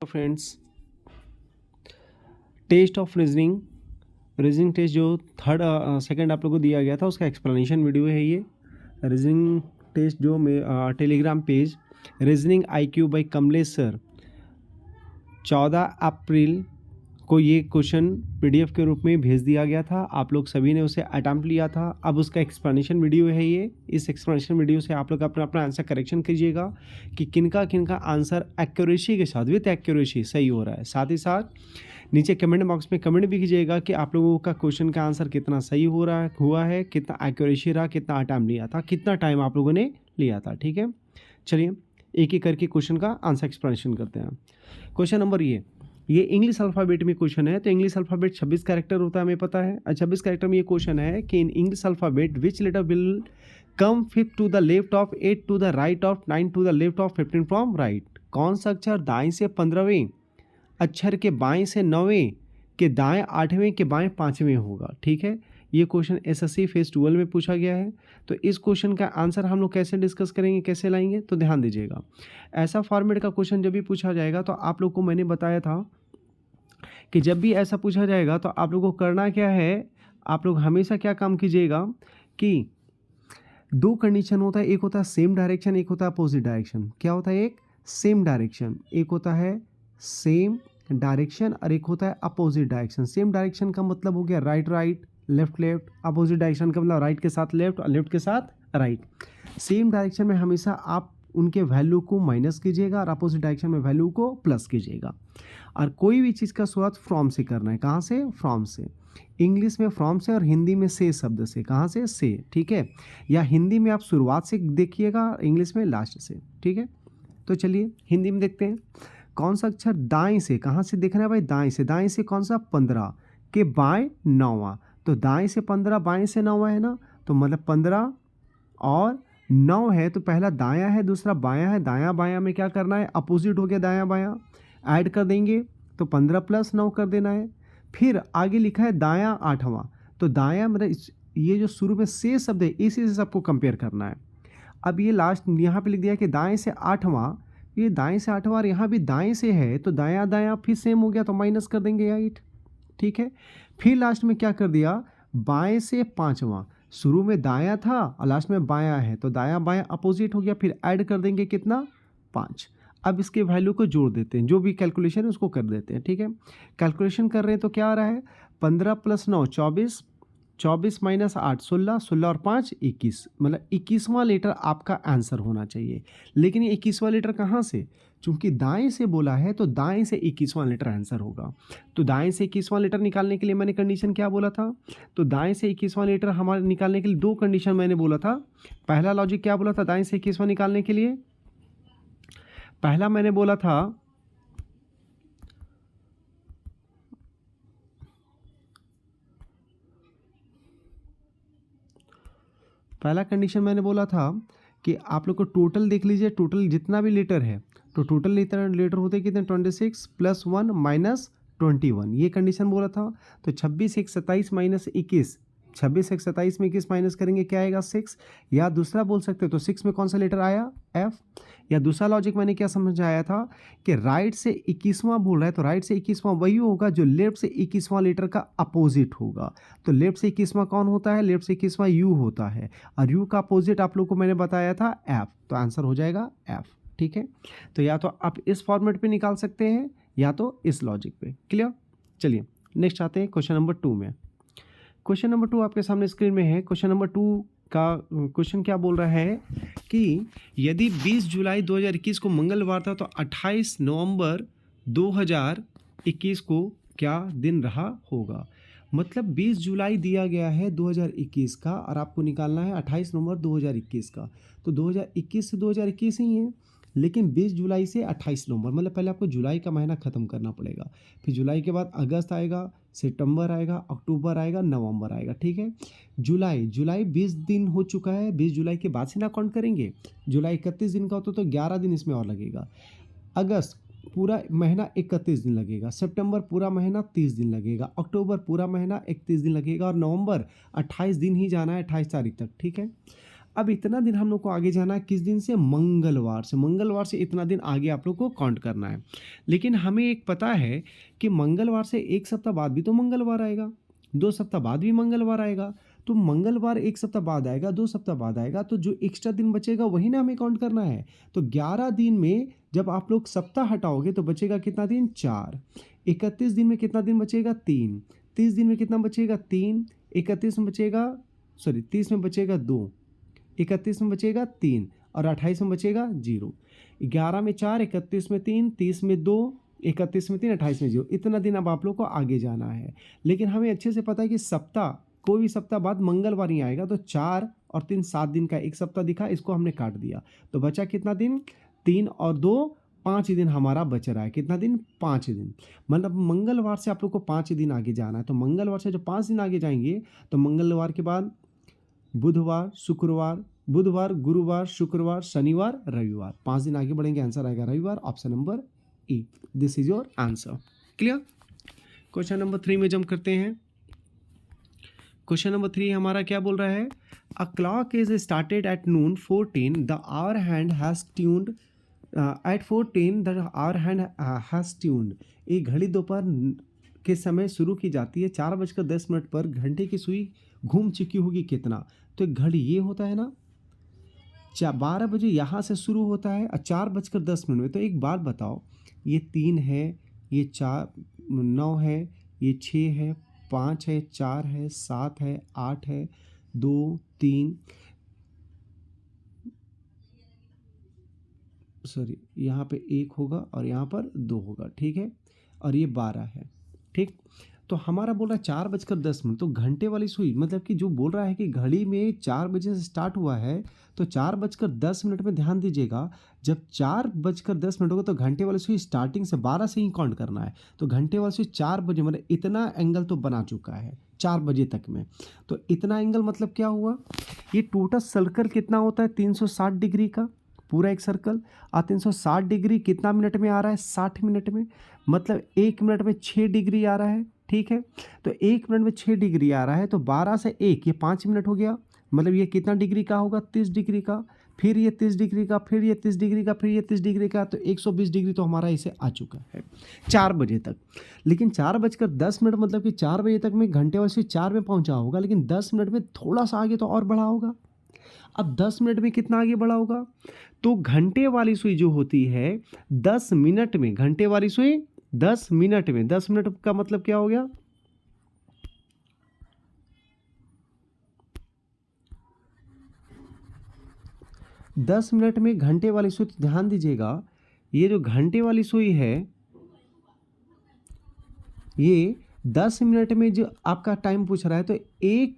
Friends, test of reasoning test जो second आप लोगों को दिया गया था उसका एक्सप्लेनेशन वीडियो है ये। रीजनिंग टेस्ट जो Telegram page reasoning IQ by Kamlesh sir 14 अप्रैल को ये क्वेश्चन PDF के रूप में भेज दिया गया था। आप लोग सभी ने उसे अटैम्प्ट लिया था। अब उसका एक्सप्लेनेशन वीडियो है ये। इस एक्सप्लेनेशन वीडियो से आप लोग अपना अपना आंसर करेक्शन कीजिएगा कि किनका आंसर एक्यूरेसी के साथ विथ एक्यूरेसी सही हो रहा है। साथ ही साथ नीचे कमेंट बॉक्स में कमेंट भी कीजिएगा कि आप लोगों का क्वेश्चन का आंसर कितना सही हुआ है, कितना एक्यूरेसी रहा, कितना अटैम्प्ट लिया था, कितना टाइम आप लोगों ने लिया था। ठीक है, चलिए एक एक करके क्वेश्चन का आंसर एक्सप्लेनेशन करते हैं। क्वेश्चन नंबर ये इंग्लिश अल्फ़ाबेट में क्वेश्चन है। तो इंग्लिश अल्फ़ाबेट 26 कैरेक्टर होता है, हमें पता है। 26 कैरेक्टर में ये क्वेश्चन है कि in English alphabet which letter will come 5 to the left of, 8 to the right of, 9 to the left of, 15 from right. कौन सा अक्षर दाएं से 15वें अक्षर के बाएं से 9वें के दाएं 8वें के बाएं 5वें होगा। ठीक है, ये क्वेश्चन SSC फेज 12 में पूछा गया है। तो इस क्वेश्चन का आंसर हम लोग कैसे डिस्कस करेंगे, कैसे लाएंगे, तो ध्यान दीजिएगा। ऐसा फॉर्मेट का क्वेश्चन जब भी पूछा जाएगा तो आप लोग को मैंने बताया था कि जब भी ऐसा पूछा जाएगा तो आप लोग को करना क्या है, आप लोग हमेशा क्या काम कीजिएगा कि दो कंडीशन होता है, एक होता है सेम डायरेक्शन, एक होता है अपोजिट डायरेक्शन। क्या होता है, एक सेम डायरेक्शन, एक होता है सेम डायरेक्शन और एक होता है अपोजिट डायरेक्शन। सेम डायरेक्शन का मतलब हो गया right right, left left. Opposite direction का मतलब राइट के साथ लेफ्ट और लेफ्ट के साथ राइट। सेम डायरेक्शन में हमेशा आप उनके वैल्यू को माइनस कीजिएगा और अपोजिट डायरेक्शन में वैल्यू को प्लस कीजिएगा। और कोई भी चीज़ का शुरुआत फ्रॉम से करना है। कहाँ से, फ्रॉम से। इंग्लिश में फ्रॉम से और हिंदी में से शब्द से। कहाँ से, ठीक है। या हिंदी में आप शुरुआत से देखिएगा, इंग्लिश में लास्ट से। ठीक है, तो चलिए हिंदी में देखते हैं। कौन सा अक्षर दाएं से, कहाँ से देखना है भाई, दाएं से कौन सा, 15 के बाएं 9वां। तो दाएं से 15 बाएं से 9वां है ना, तो मतलब 15 और 9 है तो पहला दायां है, दूसरा बायां है। दायां बायां में क्या करना है, अपोजिट हो गया दायां बायां, ऐड कर देंगे तो 15 + 9 कर देना है। फिर आगे लिखा है दायां 8वां। तो दायां मतलब ये जो शुरू में से शब्द है इसी से सबको कंपेयर करना है। अब ये लास्ट यहाँ पे लिख दिया कि दाएं से 8वां, ये दाएं से 8वां और यहाँ भी दाएं से है तो दायां दायां फिर सेम हो गया तो माइनस कर देंगे 8। ठीक है, फिर लास्ट में क्या कर दिया, बाएं से 5वां। शुरू में दायां था और लास्ट में बायां है तो दायां बायां अपोजिट हो गया, फिर ऐड कर देंगे कितना, 5। अब इसके वैल्यू को जोड़ देते हैं, जो भी कैलकुलेशन है उसको कर देते हैं। ठीक है, कैलकुलेशन कर रहे हैं तो क्या आ रहा है, 15 + 9 24, 24 - 8 16, 16 और 5 21, मतलब 21वां लेटर आपका आंसर होना चाहिए। लेकिन ये 21वां लेटर कहाँ से, चूंकि दाएं से बोला है तो दाएं से 21वां लेटर आंसर होगा। तो दाएं से 21वां लेटर निकालने के लिए मैंने कंडीशन क्या बोला था, तो दाएं से 21वां लेटर हमारे निकालने के लिए दो कंडीशन मैंने बोला था। पहला लॉजिक क्या बोला था दाएं से 21वां निकालने के लिए, पहला मैंने बोला था पहला कंडीशन मैंने बोला था कि आप लोग को टोटल देख लीजिए, टोटल जितना भी लेटर है तो टोटल लेटर होते कितने, 26 + 1 - 21, ये कंडीशन बोला था। तो 26 1 27 - 21, 26 1 27 में 21 माइनस करेंगे क्या आएगा, 6। या दूसरा बोल सकते हो तो 6 में कौन सा लेटर आया, F। या दूसरा लॉजिक मैंने क्या समझाया था कि राइट से 21वां बोल रहा है तो राइट से 21वां वही होगा जो लेफ्ट से 21वां लेटर का अपोजिट होगा। तो लेफ्ट से 21वां कौन होता है, लेफ्ट से 21वां U होता है और U का अपोजिट आप लोग को मैंने बताया था F, तो आंसर हो जाएगा F। ठीक है, तो या तो आप इस फॉर्मेट पे निकाल सकते हैं या तो इस लॉजिक पे। क्लियर, चलिए नेक्स्ट आते हैं क्वेश्चन नंबर 2 में। क्वेश्चन नंबर 2 आपके सामने स्क्रीन में है। क्वेश्चन नंबर 2 का क्वेश्चन क्या बोल रहा है कि यदि 20 जुलाई 2021 को मंगलवार था तो 28 नवंबर 2021 को क्या दिन रहा होगा। मतलब 20 जुलाई दिया गया है 2021 का और आपको निकालना है 28 नवंबर 2021 का। तो 2021 से 2021 ही है, लेकिन 20 जुलाई से 28 नवंबर, मतलब पहले आपको जुलाई का महीना ख़त्म करना पड़ेगा। फिर जुलाई के बाद अगस्त आएगा, सितंबर आएगा, अक्टूबर आएगा, नवंबर आएगा। ठीक है, जुलाई 20 दिन हो चुका है, 20 जुलाई के बाद से ना काउंट करेंगे। जुलाई 31 दिन का होता तो 11 दिन इसमें और लगेगा। अगस्त पूरा महीना 31 दिन लगेगा, सितंबर पूरा महीना 30 दिन लगेगा, अक्टूबर पूरा महीना 31 दिन लगेगा और नवंबर 28 दिन ही जाना है, 28 तारीख तक। ठीक है, अब इतना दिन हम लोग को आगे जाना है किस दिन से, मंगलवार से। मंगलवार से इतना दिन आगे आप लोग को काउंट करना है। लेकिन हमें एक पता है कि मंगलवार से एक सप्ताह बाद भी तो मंगलवार आएगा, 2 सप्ताह बाद भी मंगलवार आएगा। तो मंगलवार 1 सप्ताह बाद आएगा, 2 सप्ताह बाद आएगा, तो जो एक्स्ट्रा दिन बचेगा वही ना हमें काउंट करना है। तो 11 दिन में जब आप लोग सप्ताह हटाओगे तो बचेगा कितना दिन, 4। 31 दिन में कितना दिन बचेगा, 3। 30 दिन में कितना बचेगा, 3। 31 में बचेगा, 30 में बचेगा 2, 31 में बचेगा 3 और 28 में बचेगा 0। 11 में 4, 31 में 3, 30 में 2, 31 में 3, 28 में 0। इतना दिन अब आप लोग को आगे जाना है। लेकिन हमें अच्छे से पता है कि सप्ताह, कोई भी सप्ताह बाद मंगलवार ही आएगा। तो 4 और 3 7 दिन का एक सप्ताह दिखा, इसको हमने काट दिया तो बचा कितना दिन, 3 और 2 5 दिन हमारा बच रहा है। कितना दिन, 5 दिन। मतलब मंगलवार से आप लोग को 5 दिन आगे जाना है। तो मंगलवार से जो 5 दिन आगे जाएंगे तो मंगलवार के बाद बुधवार, शुक्रवार, बुधवार, गुरुवार, शुक्रवार, शनिवार, रविवार, 5 दिन आगे बढ़ेंगे। आंसर आएगा रविवार, option number E. This is your answer. Clear. Question number 3 में जंप करते हैं। क्वेश्चन नंबर 3 हमारा क्या बोल रहा है, a clock is started at noon 14, the hour hand has tuned at 14 the hour hand has tuned. एक घड़ी दोपहर के समय शुरू की जाती है, 4:10 पर घंटे की सुई घूम चुकी होगी कितना। तो एक घड़ी ये होता है ना, 12 बजे यहाँ से शुरू होता है और 4:10 में। तो एक बात बताओ, ये 3 है, ये 4 9 है, ये 6 है, 5 है, 4 है, 7 है, 8 है, 2 3 सॉरी यहाँ पे 1 होगा और यहाँ पर 2 होगा, ठीक है, और ये 12 है, ठीक। तो हमारा बोल रहा है 4:10, तो घंटे वाली सुई, मतलब कि जो बोल रहा है कि घड़ी में 4 बजे से स्टार्ट हुआ है, तो 4:10 में ध्यान दीजिएगा। जब 4:10 होगा तो घंटे वाली सुई स्टार्टिंग से 12 से ही काउंट करना है। तो घंटे वाली सुई 4 बजे, मतलब इतना एंगल तो बना चुका है 4 बजे तक में। तो इतना एंगल मतलब क्या हुआ, ये टोटल सर्कल कितना होता है, 360 डिग्री का पूरा एक सर्कल। और 360 डिग्री कितना मिनट में आ रहा है, 60 मिनट में। मतलब 1 मिनट में 6 डिग्री आ रहा है, ठीक है। तो 1 मिनट में 6 डिग्री आ रहा है, तो 12 से 1 ये 5 मिनट हो गया। मतलब ये कितना डिग्री का होगा, 30 डिग्री का। फिर ये 30 डिग्री का, फिर ये 30 डिग्री का, फिर ये 30 डिग्री का। तो 120 डिग्री तो हमारा इसे आ चुका है 4 बजे तक। लेकिन 4:10 मतलब कि 4 बजे तक में घंटे वाले से 4 में पहुंचा होगा, लेकिन 10 मिनट में थोड़ा सा आगे तो और बढ़ा होगा। अब 10 मिनट में कितना आगे बढ़ा होगा, तो घंटे वाली सुई जो होती है 10 मिनट में, घंटे वाली सुई 10 मिनट में, 10 मिनट का मतलब क्या हो गया, 10 मिनट में घंटे वाली सुई। तो ध्यान दीजिएगा, ये जो घंटे वाली सुई है, ये 10 मिनट में जो आपका टाइम पूछ रहा है, तो 1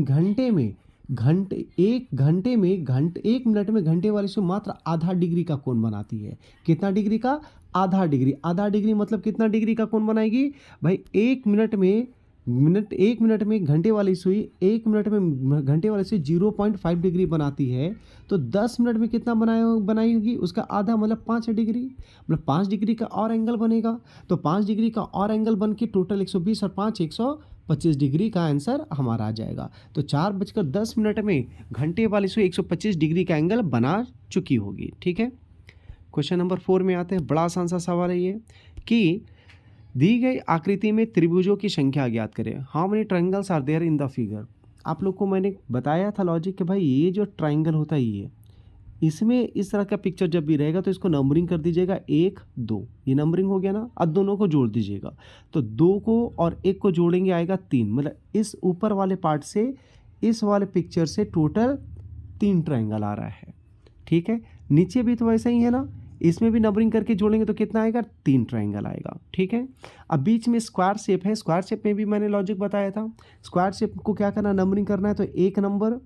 घंटे में 1 मिनट में घंटे वाली सुई मात्र आधा डिग्री का कोण बनाती है। कितना डिग्री का, आधा डिग्री। आधा डिग्री मतलब कितना डिग्री का कोण बनाएगी भाई, 1 मिनट में 1 मिनट में घंटे वाली सुई 1 मिनट में घंटे वाली सुई 0.5 डिग्री बनाती है। तो 10 मिनट में कितना बनाई होगी, उसका आधा मतलब 5 डिग्री। मतलब 5 डिग्री का और एंगल बनेगा। तो 5 डिग्री का और एंगल बन के टोटल 120 और 5 125 डिग्री का आंसर हमारा आ जाएगा। तो 4:10 में घंटे वाली सुई 125 डिग्री का एंगल बना चुकी होगी, ठीक है। क्वेश्चन नंबर 4 में आते हैं। बड़ा आसान सा सवाल है ये कि दी गई आकृति में त्रिभुजों की संख्या ज्ञात करें। How many triangles are there in the figure. आप लोग को मैंने बताया था लॉजिक कि भाई ये जो ट्रायंगल होता है, ये इसमें इस तरह का पिक्चर जब भी रहेगा तो इसको नंबरिंग कर दीजिएगा 1 2, ये नंबरिंग हो गया ना। अब दोनों को जोड़ दीजिएगा, तो 2 को और 1 को जोड़ेंगे आएगा 3। मतलब इस ऊपर वाले पार्ट से इस वाले पिक्चर से टोटल 3 ट्रायंगल आ रहा है, ठीक है। नीचे भी तो वैसा ही है ना, इसमें भी नंबरिंग करके जोड़ेंगे तो कितना आएगा, 3 ट्रायंगल आएगा, ठीक है। अब बीच में स्क्वायर शेप है, स्क्वायर शेप में भी मैंने लॉजिक बताया था। स्क्वायर शेप को क्या करना, नंबरिंग करना है। तो 1 नंबर,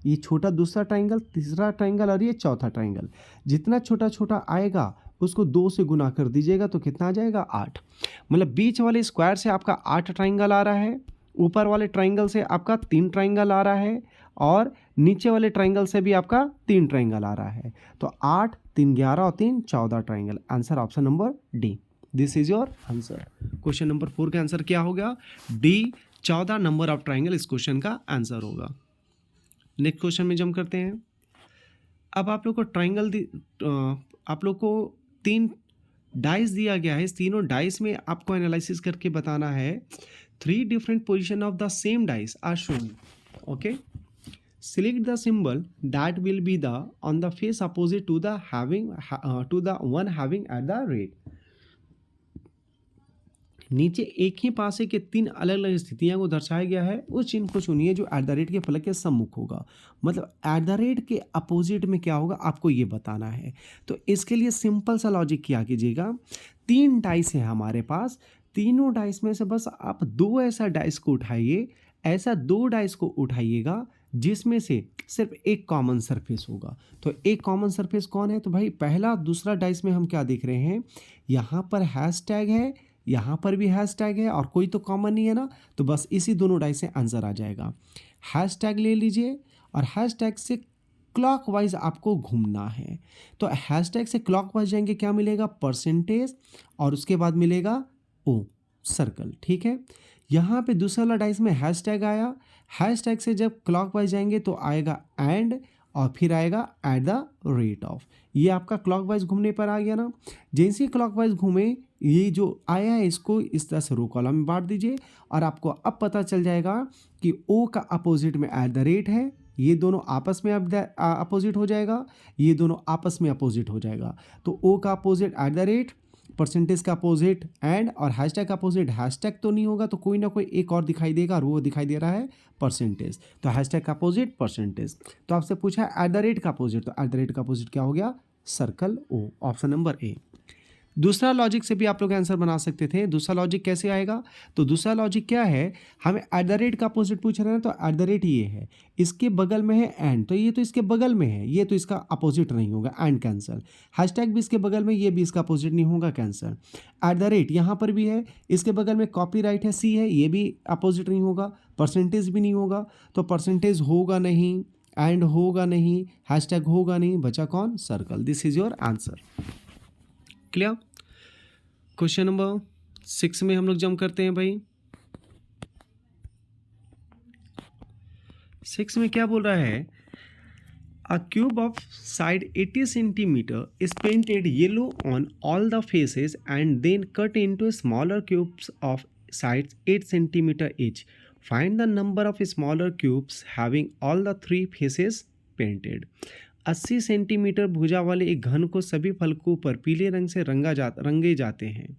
ये छोटा दूसरा ट्रायंगल, तीसरा ट्रायंगल और ये चौथा ट्रायंगल। जितना छोटा छोटा आएगा उसको 2 से गुना कर दीजिएगा तो कितना आ जाएगा, 8। मतलब बीच वाले स्क्वायर से आपका 8 ट्रायंगल आ रहा है, ऊपर वाले ट्रायंगल से आपका 3 ट्रायंगल आ रहा है, और नीचे वाले ट्रायंगल से भी आपका 3 ट्रायंगल आ रहा है। तो 8 3 11 और 3 14 triangle. Answer option number D. This is your answer. Question number 4 का आंसर क्या होगा, डी, 14 नंबर ऑफ ट्रायंगल इस क्वेश्चन का आंसर होगा। नेक्स्ट क्वेश्चन में जंप करते हैं। अब आप लोग को आप लोग को 3 डाइस दिया गया है। इस तीनों डाइस में आपको एनालिसिस करके बताना है 3 different position of the same dice are shown. Okay, select the symbol that will be the on the face opposite to the one having at the rate। नीचे एक ही पासे के 3 अलग अलग स्थितियां को दर्शाया गया है। उस चिन्ह को चुनिए जो एट द रेट के फलक के सम्मुख होगा। मतलब एट द रेट के अपोजिट में क्या होगा आपको ये बताना है। तो इसके लिए सिंपल सा लॉजिक क्या कीजिएगा, 3 डाइस है हमारे पास, तीनों डाइस में से बस आप 2 ऐसा डाइस को उठाइए, ऐसा 2 डाइस को उठाइएगा जिसमें से सिर्फ एक कॉमन सरफेस होगा। तो एक कॉमन सरफेस कौन है, तो भाई पहला दूसरा डाइस में हम क्या देख रहे हैं, यहाँ पर हैशटैग है, यहाँ पर भी हैशटैग है और कोई तो कॉमन नहीं है ना, तो बस इसी दोनों डाइस से आंसर आ जाएगा। हैशटैग ले लीजिए और हैशटैग से क्लॉकवाइज आपको घूमना है। तो हैशटैग से क्लॉकवाइज जाएंगे, क्या मिलेगा, परसेंटेज, और उसके बाद मिलेगा ओ सर्कल। ठीक है, यहाँ पे दूसरा वाला डाइस में हैशटैग आया, हैशटैग से जब क्लॉकवाइज जाएंगे तो आएगा एंड और फिर आएगा एट द रेट ऑफ। ये आपका क्लॉकवाइज घूमने पर आ गया ना। जैसे ही क्लॉकवाइज घूमे, ये जो आया है इसको इस तरह से रो कॉलम में बांट दीजिए और आपको अब पता चल जाएगा कि ओ का अपोजिट में एट द रेट है, ये दोनों आपस में अपोजिट हो जाएगा, ये दोनों आपस में अपोजिट हो जाएगा। तो ओ का opposite eight the rate, percentage का अपोजिट एंड, और हैशटैग का अपोजिट हैशटैग तो नहीं होगा तो कोई ना कोई एक और दिखाई देगा और वो दिखाई दे रहा है परसेंटेज। तो हैशटैग का अपोजिट परसेंटेज। तो आपसे पूछा एट द रेट का अपोजिट, तो एट द रेट का अपोजिट क्या हो गया, circle O, option number A. दूसरा लॉजिक से भी आप लोग आंसर बना सकते थे। दूसरा लॉजिक कैसे आएगा, तो दूसरा लॉजिक क्या है, हमें एट द रेट का अपोजिट पूछ रहे हैं, तो एट द रेट ये है, इसके बगल में है एंड, तो ये तो इसके बगल में है, ये तो इसका अपोजिट नहीं होगा, एंड कैंसल। हैशटैग भी इसके बगल में, ये भी इसका अपोजिट नहीं होगा, कैंसल। एट द रेट यहाँ पर भी है, इसके बगल में कॉपीराइट है सी है, ये भी अपोजिट नहीं होगा, परसेंटेज भी नहीं होगा, तो परसेंटेज होगा नहीं, एंड होगा नहीं, हैशटैग होगा नहीं, बचा कौन, circle. This is your answer. Clear. Question number 6 में हम लोग जंप करते हैं भाई। 6 में क्या बोल रहा है, a cube of side 80 centimetre is painted yellow on all the faces and then cut into smaller cubes of sides 8 centimetre each. Find the number of smaller cubes having all the 3 faces painted. 80 centimetre भुजा वाले एक घन को सभी फलकों पर पीले रंग से रंगे जाते हैं,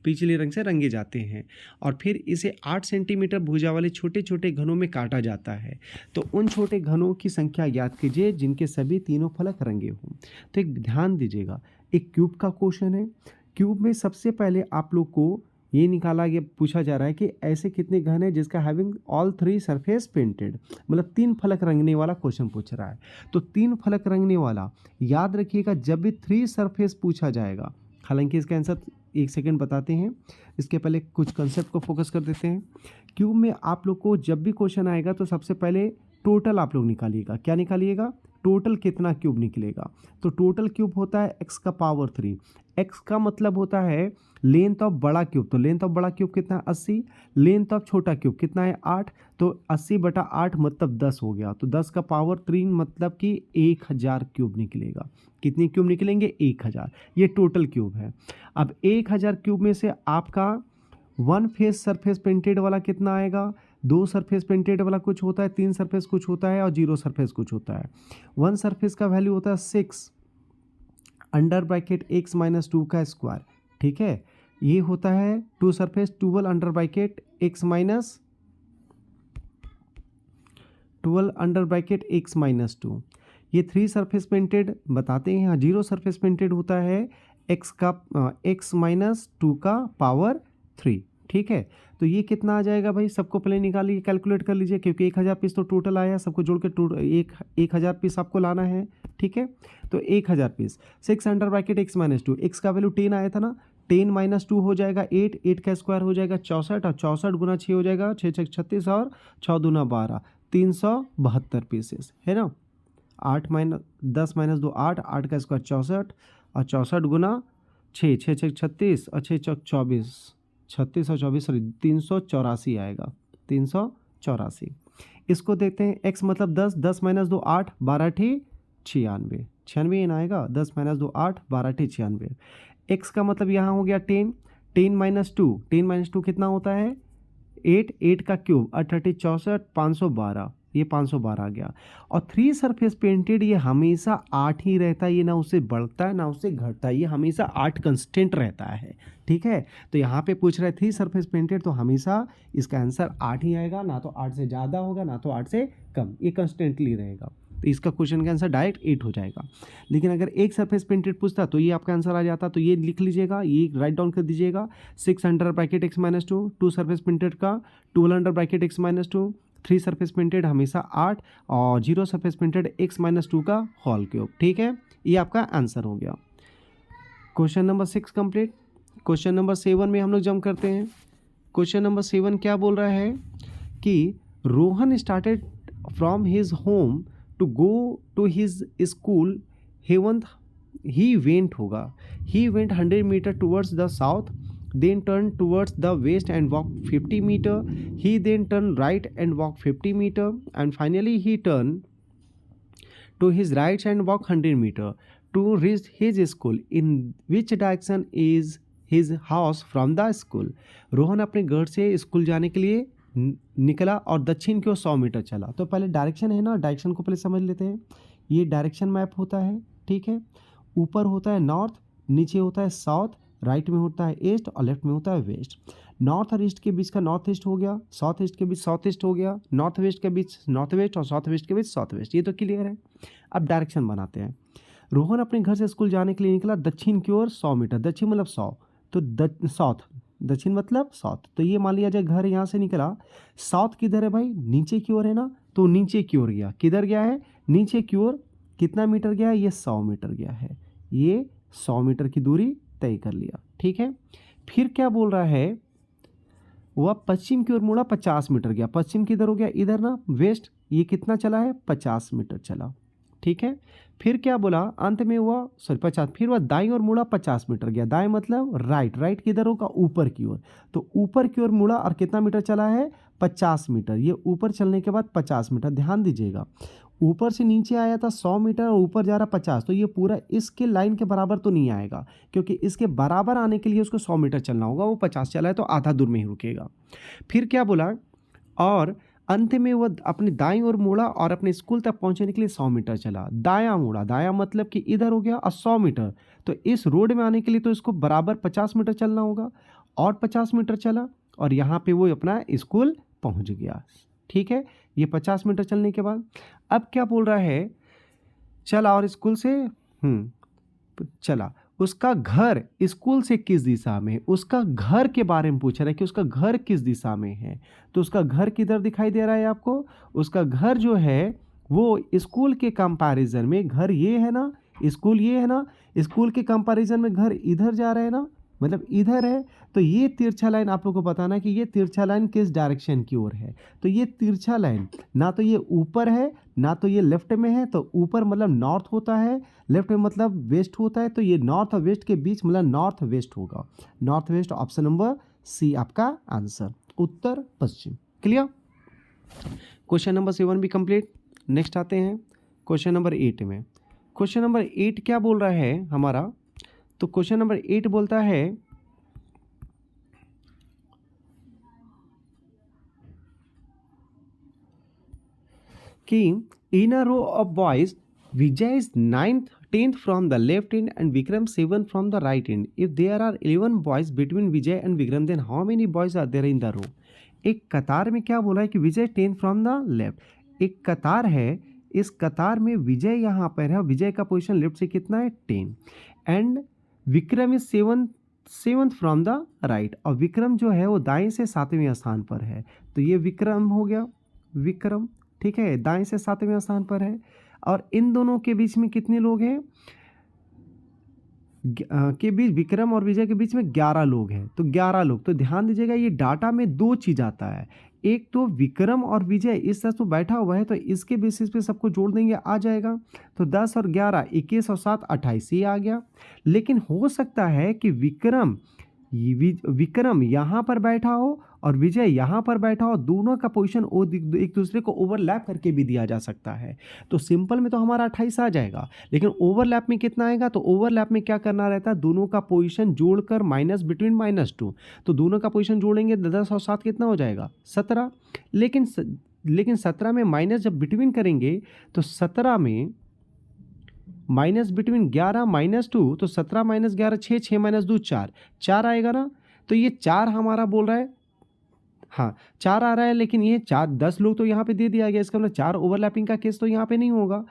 पीले रंग से रंगे जाते हैं, और फिर इसे 8 सेंटीमीटर भुजा वाले छोटे छोटे घनों में काटा जाता है। तो उन छोटे घनों की संख्या याद कीजिए जिनके सभी तीनों फलक रंगे हों। तो एक ध्यान दीजिएगा, एक क्यूब का क्वेश्चन है। क्यूब में सबसे पहले आप लोग को ये निकाला गया, पूछा जा रहा है कि ऐसे कितने घन है जिसका हैविंग ऑल 3 सरफेस पेंटेड, मतलब 3 फलक रंगने वाला क्वेश्चन पूछ रहा है। तो 3 फलक रंगने वाला, याद रखिएगा जब भी 3 सरफेस पूछा जाएगा, हालांकि इसका आंसर 1 सेकेंड बताते हैं, इसके पहले कुछ कंसेप्ट को फोकस कर देते हैं। क्यूब में आप लोग को जब भी क्वेश्चन आएगा तो सबसे पहले टोटल आप लोग निकालिएगा। क्या निकालिएगा, टोटल कितना क्यूब निकलेगा। तो टोटल क्यूब होता है x का पावर 3। x का मतलब होता है लेंथ ऑफ बड़ा क्यूब, तो लेंथ ऑफ बड़ा क्यूब कितना है 80, लेंथ ऑफ छोटा क्यूब कितना है 8, तो 80/8 मतलब 10 हो गया। तो 10 का पावर 3 मतलब कि 1000 क्यूब निकलेगा। कितने क्यूब निकलेंगे, 1000। ये टोटल क्यूब है। अब 1000 क्यूब में से आपका 1 फेस सरफेस पेंटेड वाला कितना आएगा, 2 सरफेस पेंटेड वाला कुछ होता है, 3 सरफेस कुछ होता है और 0 सरफेस कुछ होता है। 1 सरफेस का वैल्यू होता है 6 अंडर ब्रैकेट x - 2 का स्क्वायर। ठीक है, ये होता है 2 सरफेस 12 अंडर ब्रैकेट x - 2। ये 3 सरफेस पेंटेड बताते हैं, यहाँ 0 सरफेस पेंटेड होता है x - 2 का पावर 3। ठीक है, तो ये कितना आ जाएगा भाई, सबको पहले निकालिए, कैलकुलेट कर लीजिए, क्योंकि 1000 पीस तो टोटल आया, सबको जोड़ के 1000 पीस आपको लाना है। ठीक है, तो 1000 piece 6 under bracket x - 2, x का वैल्यू 10 आया था ना, 10 - 2 हो जाएगा 8, 8 का स्क्वायर हो जाएगा 64, और 64 गुना 6 हो जाएगा 6 6 36 और 6 दूना 12, 372 पीसेस है ना। 10 - 2 8, 8 का स्क्वायर 64, और 64 गुना 6 6 6 36 और 6 चौक 24, 36 और 24 384 आएगा, 384। इसको देखते हैं, x मतलब 10, 10 माइनस 2 8, 12 ठी 96, 96 इन आएगा, 10 माइनस 2 8, 12 ठी 96। x का मतलब यहाँ हो गया 10, 10 माइनस 2, 10 माइनस 2 कितना होता है 8, 8 का क्यूब 88, 64, 512, ये 512 आ गया। और 3 सरफेस पेंटेड ये हमेशा 8 ही रहता है, ये ना उससे बढ़ता है ना उससे घटता है, ये हमेशा 8 कंस्टेंट रहता है। ठीक है, तो यहाँ पे पूछ रहा है 3 सरफेस पेंटेड, तो हमेशा इसका आंसर 8 ही आएगा, ना तो 8 से ज़्यादा होगा ना तो 8 से कम, ये कंस्टेंटली रहेगा। तो इसका क्वेश्चन का आंसर डायरेक्ट 8 हो जाएगा। लेकिन अगर एक सरफेस पेंटेड पूछता तो ये आपका आंसर आ जाता, तो ये लिख लीजिएगा, ये राइट डाउन कर दीजिएगा, 6 under bracket x minus 2, 2 surface painted का 12 under bracket x minus 2, 3 surface painted हमेशा 8 और 0 सरफेस पेंटेड x माइनस 2 का होल क्यूब। ठीक है, ये आपका आंसर हो गया। Question number 6 complete. Question number 7 में हम लोग जंप करते हैं। क्वेश्चन नंबर 7 क्या बोल रहा है कि Rohan started from his home to go to his school, he went होगा, he went 100 metre towards the south, then turn towards the west and walk 50 meter, he then turn right and walk 50 meter, and finally he turn to his right and walk 100 meter to reach his school. In which direction is his house from the school? Rohan अपने घर से school जाने के लिए निकला और दक्षिण की ओर 100 मीटर चला। तो पहले डायरेक्शन है ना, डायरेक्शन को पहले समझ लेते हैं। ये डायरेक्शन मैप होता है, ठीक है, ऊपर होता है नॉर्थ, नीचे होता है साउथ, राइट में होता है ईस्ट और लेफ्ट में होता है वेस्ट। नॉर्थ और ईस्ट के बीच का नॉर्थ ईस्ट हो गया, साउथ ईस्ट के बीच साउथ ईस्ट हो गया, नॉर्थ वेस्ट के बीच नॉर्थ वेस्ट और साउथ वेस्ट के बीच साउथ वेस्ट। ये तो क्लियर है। अब डायरेक्शन बनाते हैं। रोहन अपने घर से स्कूल जाने के लिए निकला दक्षिण की ओर 100 मीटर, दक्षिण मतलब 100, तो साउथ, दक्षिण मतलब साउथ, तो ये मान लिया जाए घर यहाँ से निकला। साउथ किधर है भाई, नीचे की ओर है ना, तो नीचे की ओर गया। किधर गया है, नीचे की ओर। कितना मीटर गया है, ये 100 मीटर गया है, ये 100 मीटर की दूरी तय कर लिया। ठीक है, फिर क्या बोल रहा है, वह पश्चिम की ओर मुड़ा, 50 मीटर गया। पश्चिम किधर हो गया, इधर ना, वेस्ट, ये कितना चला है 50 मीटर चला। ठीक है, फिर क्या बोला, अंत में हुआ 50, फिर वह दाईं ओर मुड़ा, 50 मीटर गया। दाएं मतलब राइट, राइट किधर होगा, ऊपर की ओर, तो ऊपर की ओर मुड़ा और कितना मीटर चला है 50 मीटर। ये ऊपर चलने के बाद 50 मीटर, ध्यान दीजिएगा, ऊपर से नीचे आया था 100 मीटर और ऊपर जा रहा 50, तो ये पूरा इसके लाइन के बराबर तो नहीं आएगा, क्योंकि इसके बराबर आने के लिए उसको 100 मीटर चलना होगा, वो 50 चला है तो आधा दूर में ही रुकेगा। फिर क्या बोला, और अंत में वह अपनी दाईं ओर मुड़ा और अपने स्कूल तक पहुंचने के लिए 100 मीटर चला। दायां मुड़ा, दायां मतलब कि इधर हो गया, और 100 मीटर, तो इस रोड में आने के लिए तो इसको बराबर 50 मीटर चलना होगा, और 50 मीटर चला और यहाँ पे वो अपना स्कूल पहुँच गया। ठीक है, ये 50 मीटर चलने के बाद अब क्या बोल रहा है, चला और स्कूल से चला, उसका घर स्कूल से किस दिशा में है, उसका घर के बारे में पूछ रहा है कि उसका घर किस दिशा में है। तो उसका घर किधर दिखाई दे रहा है आपको, उसका घर जो है वो स्कूल के कंपैरिजन में, घर ये है ना, स्कूल ये है ना, स्कूल के कंपैरिजन में घर इधर जा रहा है ना, मतलब इधर है। तो ये तिरछा लाइन आप लोग को बताना कि ये तिरछा लाइन किस डायरेक्शन की ओर है। तो ये तिरछा लाइन ना तो ये ऊपर है ना तो ये लेफ्ट में है, तो ऊपर मतलब नॉर्थ होता है, लेफ्ट में मतलब वेस्ट होता है, तो ये नॉर्थ और वेस्ट के बीच मतलब नॉर्थ वेस्ट होगा, north west. Option number C आपका आंसर, उत्तर पश्चिम। क्लियर। क्वेश्चन नंबर 7 भी कंप्लीट। नेक्स्ट आते हैं क्वेश्चन नंबर 8 में। क्वेश्चन नंबर 8 क्या बोल रहा है हमारा, तो क्वेश्चन नंबर 8 बोलता है कि in a row of boys Vijay is 9th 10th from the left end and Vikram 7 from the right end. If there are 11 boys between Vijay and Vikram, then how many boys are there in the row. एक कतार में क्या बोला है कि विजय 10th from the left, एक कतार है, इस कतार में विजय यहाँ पर है, विजय का पोजीशन लेफ्ट से कितना है 10, and Vikram is 7th from the right, और विक्रम जो है वो दाएं से 7वें स्थान पर है। तो ये विक्रम हो गया, विक्रम, ठीक है, दाएं से 7वें स्थान पर है, और इन दोनों के बीच में कितने लोग हैं, के बीच विक्रम और विजय के बीच में 11 लोग हैं, तो 11 लोग। तो ध्यान दीजिएगा, ये डाटा में 2 चीज़ आता है, एक तो विक्रम और विजय इस तरह से बैठा हुआ है, तो इसके बेसिस पे सबको जोड़ देंगे आ जाएगा, तो 10 और 11 21 और 7 28 ये आ गया। लेकिन हो सकता है कि विक्रम यहाँ पर बैठा हो और विजय यहाँ पर बैठा और दोनों का पोजीशन एक दूसरे को ओवरलैप करके भी दिया जा सकता है। तो सिंपल में तो हमारा 28 आ जाएगा, लेकिन ओवरलैप में कितना आएगा? तो ओवरलैप में क्या करना रहता है? दोनों का पोजीशन जोड़कर माइनस बिटवीन -2, तो दोनों का पोजीशन जोड़ेंगे 10 और 7 कितना हो जाएगा? 17। लेकिन 17 में माइनस जब बिटवीन करेंगे तो 17 में माइनस बिटवीन 11 -2, तो 17 - 11 6, 6 - 2 4, 4 आएगा ना। तो ये 4 हमारा बोल रहा है, हाँ 4 आ रहा है, लेकिन ये 4 10 लोग तो यहाँ पे दे दिया गया, इसका मतलब 4 ओवरलैपिंग का केस तो यहाँ पे नहीं होगा।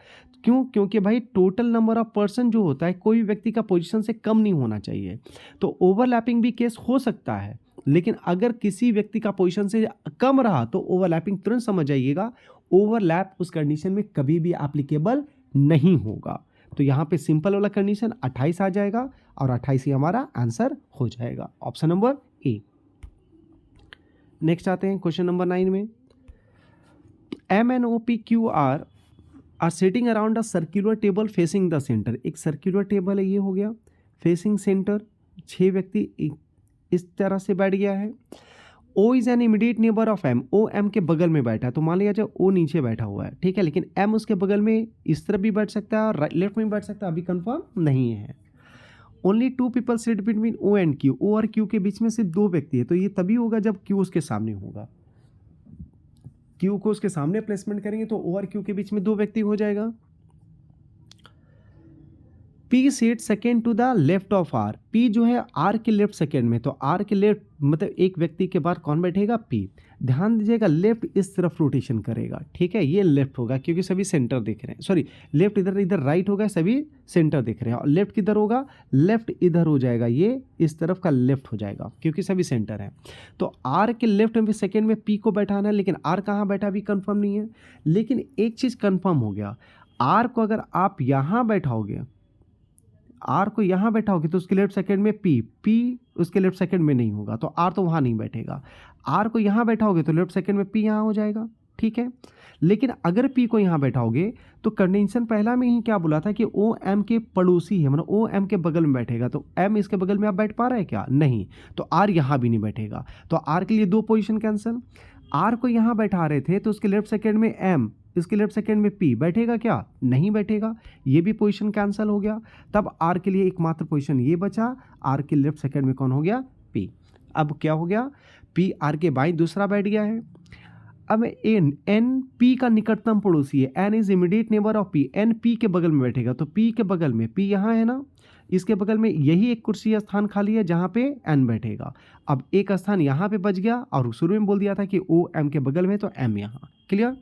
क्यों? क्योंकि भाई टोटल नंबर ऑफ पर्सन जो होता है कोई व्यक्ति का पोजीशन से कम नहीं होना चाहिए। तो ओवरलैपिंग भी केस हो सकता है, लेकिन अगर किसी व्यक्ति का पोजीशन से कम रहा तो ओवरलैपिंग तुरंत समझ जाइएगा, ओवरलैप उस कंडीशन में कभी भी एप्लीकेबल नहीं होगा। तो यहाँ पे सिंपल वाला कंडीशन 28 आ जाएगा और 28 ही हमारा आंसर हो जाएगा, ऑप्शन नंबर ए। नेक्स्ट आते हैं क्वेश्चन नंबर 9 में। MNOPQR are sitting around a circular table facing the centre. एक सर्कुलर टेबल है, ये हो गया फेसिंग सेंटर, 6 व्यक्ति इस तरह से बैठ गया है। O is an immediate neighbour of M, O M के बगल में बैठा है, तो मान लिया जाए O नीचे बैठा हुआ है, ठीक है, लेकिन M उसके बगल में इस तरफ भी बैठ सकता है और लेफ्ट में भी बैठ सकता है, अभी कंफर्म नहीं है। Only 2 people sit between O and Q, O और Q के बीच में सिर्फ 2 व्यक्ति है, तो ये तभी होगा जब Q उसके सामने होगा। Q को उसके सामने प्लेसमेंट करेंगे तो O और Q के बीच में 2 व्यक्ति हो जाएगा। P seat second to the left of R, P जो है R के लेफ्ट सेकेंड में, तो R के लेफ्ट मतलब एक व्यक्ति के बाद कौन बैठेगा? P। ध्यान दीजिएगा लेफ्ट इस तरफ रोटेशन करेगा, ठीक है, ये लेफ्ट होगा क्योंकि सभी सेंटर देख रहे हैं, सॉरी लेफ्ट इधर राइट होगा, सभी सेंटर देख रहे हैं, और लेफ्ट किधर होगा? लेफ्ट इधर हो जाएगा, ये इस तरफ का लेफ्ट हो जाएगा क्योंकि सभी सेंटर हैं। तो R के लेफ्ट में सेकेंड में P को बैठाना है, लेकिन R कहाँ बैठा अभी कंफर्म नहीं है। लेकिन एक चीज़ कंफर्म हो गया, R को अगर आप यहाँ बैठाओगे, R को यहाँ बैठाओगे तो उसके लेफ्ट सेकंड में P उसके लेफ्ट सेकंड में नहीं होगा, तो R तो वहाँ नहीं बैठेगा। R को यहाँ बैठाओगे तो लेफ्ट सेकंड में P यहाँ हो जाएगा, ठीक है। लेकिन अगर P को यहाँ बैठाओगे तो कंडीशन पहला में ही क्या बोला था कि O M के पड़ोसी है, मतलब O M के बगल में बैठेगा, तो M इसके बगल में आप बैठ पा रहे हैं क्या? नहीं, तो R यहाँ भी नहीं बैठेगा, तो R के लिए 2 पोजिशन कैंसिल। R को यहाँ बैठा रहे थे तो उसके लेफ्ट सेकंड में M, इसके लेफ्ट सेकंड में P बैठेगा क्या? नहीं बैठेगा, ये भी पोजीशन कैंसिल हो गया। तब R के लिए एकमात्र पोजीशन ये बचा, R के लेफ्ट सेकंड में कौन हो गया? P। अब क्या हो गया? P R के बाईं दूसरा बैठ गया है। अब N P का निकटतम पड़ोसी है, N is immediate neighbour of P, N P के बगल में बैठेगा, तो P के बगल में P यहाँ है ना, इसके बगल में यही एक कुर्सी स्थान खाली है जहाँ पे N बैठेगा। अब एक स्थान यहाँ पे बच गया और शुरू में बोल दिया था कि O M के बगल में, तो M यहाँ। क्लियर?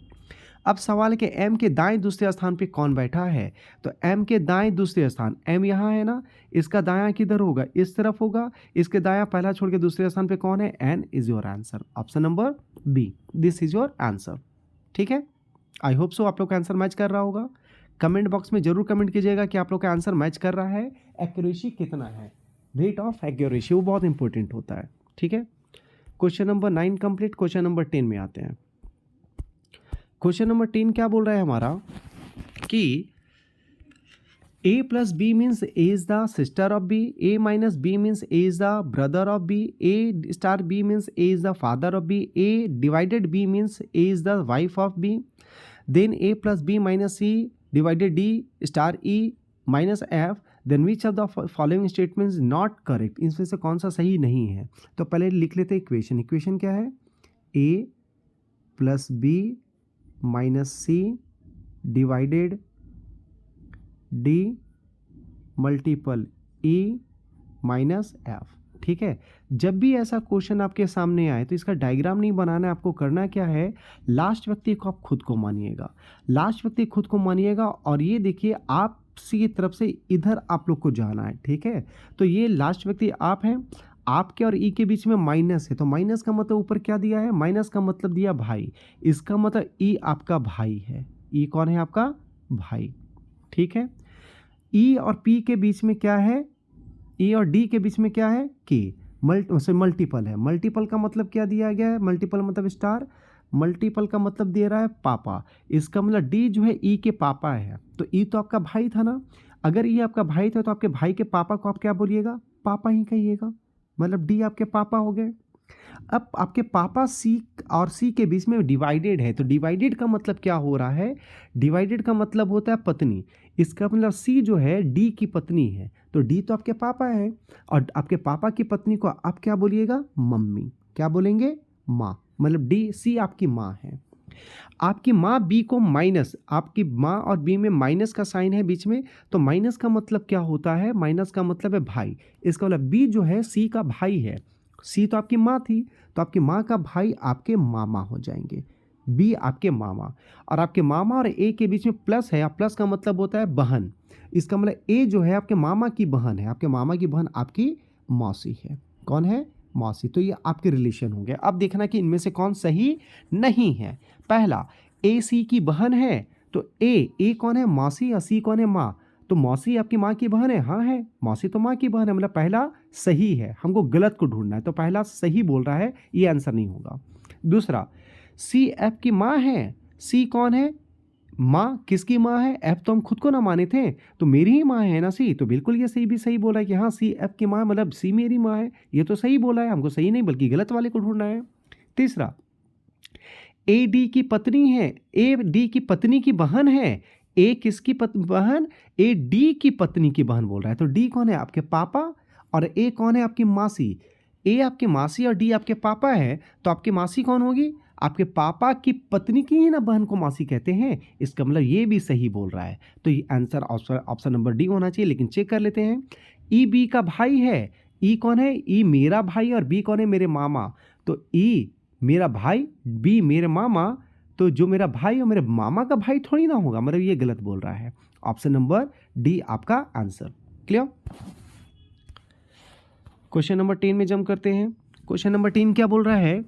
अब सवाल है कि M के दाएं दूसरे स्थान पे कौन बैठा है, तो M के दाएं दूसरे स्थान, M यहाँ है ना, इसका दायां किधर होगा? इस तरफ होगा, इसके दायां पहला छोड़ के दूसरे स्थान पे कौन है? N is your answer, option number B, this is your answer, ठीक है। आई होप सो आप लोग का आंसर मैच कर रहा होगा। कमेंट बॉक्स में जरूर कमेंट कीजिएगा कि आप लोग का आंसर मैच कर रहा है, एक्यूरेसी कितना है, रेट ऑफ एक्यूरेसी वो बहुत इंपॉर्टेंट होता है, ठीक है। Question number 9 complete. Question number 10 में आते हैं। क्वेश्चन नंबर 10 क्या बोल रहा है हमारा कि A plus B means A is the sister of B, A minus B means A is the brother of B, A star B means A is the father of B, A divided B means A is the wife of B, then A plus B minus C divided D star E minus F, then which of the following statements not correct, इसमें से कौन सा सही नहीं है। तो पहले लिख लेते हैं इक्वेशन। इक्वेशन क्या है? A plus B minus C divided D multiple E minus F, ठीक है। जब भी ऐसा क्वेश्चन आपके सामने आए तो इसका डायग्राम नहीं बनाना है, आपको करना क्या है, लास्ट व्यक्ति को आप खुद को मानिएगा, लास्ट व्यक्ति खुद को मानिएगा और ये देखिए आप सी की तरफ से इधर आप लोग को जाना है, ठीक है। तो ये लास्ट व्यक्ति आप हैं, आपके और ई के बीच में माइनस है, तो माइनस का मतलब ऊपर क्या दिया है? माइनस का मतलब दिया भाई, इसका मतलब ई आपका भाई है। ई कौन है? आपका भाई, ठीक है। ई और पी के बीच में क्या है? ई और डी के बीच में क्या है? के, मल्टीपल है। मल्टीपल का मतलब क्या दिया गया है? मल्टीपल मतलब स्टार, मल्टीपल का मतलब दे रहा है पापा, इसका मतलब डी जो है ई के पापा है, तो ई तो आपका भाई था ना, अगर ई आपका भाई था तो आपके भाई के पापा को आप क्या बोलिएगा? पापा ही कहिएगा, मतलब डी आपके पापा हो गए। अब आपके पापा सी और सी के बीच में डिवाइडेड है, तो डिवाइडेड का मतलब क्या हो रहा है, डिवाइडेड का मतलब होता है पत्नी। इसका मतलब सी जो है डी की पत्नी है, तो डी तो आपके पापा है और आपके पापा की पत्नी को आप क्या बोलिएगा, मम्मी। क्या बोलेंगे, माँ। मतलब डी सी आपकी माँ है। आपकी माँ बी को माइनस, आपकी माँ और बी में माइनस का साइन है बीच में, तो माइनस का मतलब क्या होता है, माइनस का मतलब है भाई। इसका मतलब बी जो है सी का भाई है। सी तो आपकी माँ थी, तो आपकी माँ का भाई आपके मामा हो जाएंगे, बी आपके मामा। और आपके मामा और ए के बीच में प्लस है, प्लस का मतलब होता है बहन। इसका मतलब ए जो है आपके मामा की बहन है, आपके मामा की बहन आपकी मौसी है। कौन है, मौसी। तो ये आपके रिलेशन होंगे। अब देखना कि इनमें से कौन सही नहीं है। पहला, ए सी की बहन है, तो ए कौन है, मौसी, और सी कौन है, माँ। तो मौसी आपकी माँ की बहन है, हाँ है, मौसी तो माँ की बहन है, मतलब पहला सही है। हमको गलत को ढूंढना है, तो पहला सही बोल रहा है, ये आंसर नहीं होगा। दूसरा, सी एफ की माँ है, सी कौन है, माँ। किसकी माँ है, एफ तो हम खुद को ना माने थे, तो मेरी ही माँ है ना सी, तो बिल्कुल ये सही भी सही बोला है कि हाँ सी एफ की माँ है, मतलब सी मेरी माँ है। ये तो सही बोला है, हमको सही नहीं बल्कि गलत वाले को ढूंढना है। तीसरा, ए डी की पत्नी है, ए डी की पत्नी की बहन है, ए किसकी बहन, ए डी की पत्नी की बहन बोल रहा है, तो डी कौन है, आपके पापा, और ए कौन है, आपकी मासी। ए आपकी मासी और डी आपके पापा है, तो आपकी मासी कौन होगी, आपके पापा की पत्नी की ही ना बहन को मासी कहते हैं। इसका मतलब ये भी सही बोल रहा है, तो ये आंसर ऑप्शन नंबर डी होना चाहिए। लेकिन चेक कर लेते हैं, ई बी का भाई है, ई कौन है, ई मेरा भाई, और बी कौन है, मेरे मामा। तो ई मेरा भाई, बी मेरे मामा, तो जो मेरा भाई और मेरे मामा का भाई थोड़ी ना होगा, मतलब ये गलत बोल रहा है। ऑप्शन नंबर डी आपका आंसर। क्लियर। क्वेश्चन नंबर 10 में जंप करते हैं। क्वेश्चन नंबर 10 क्या बोल रहा है,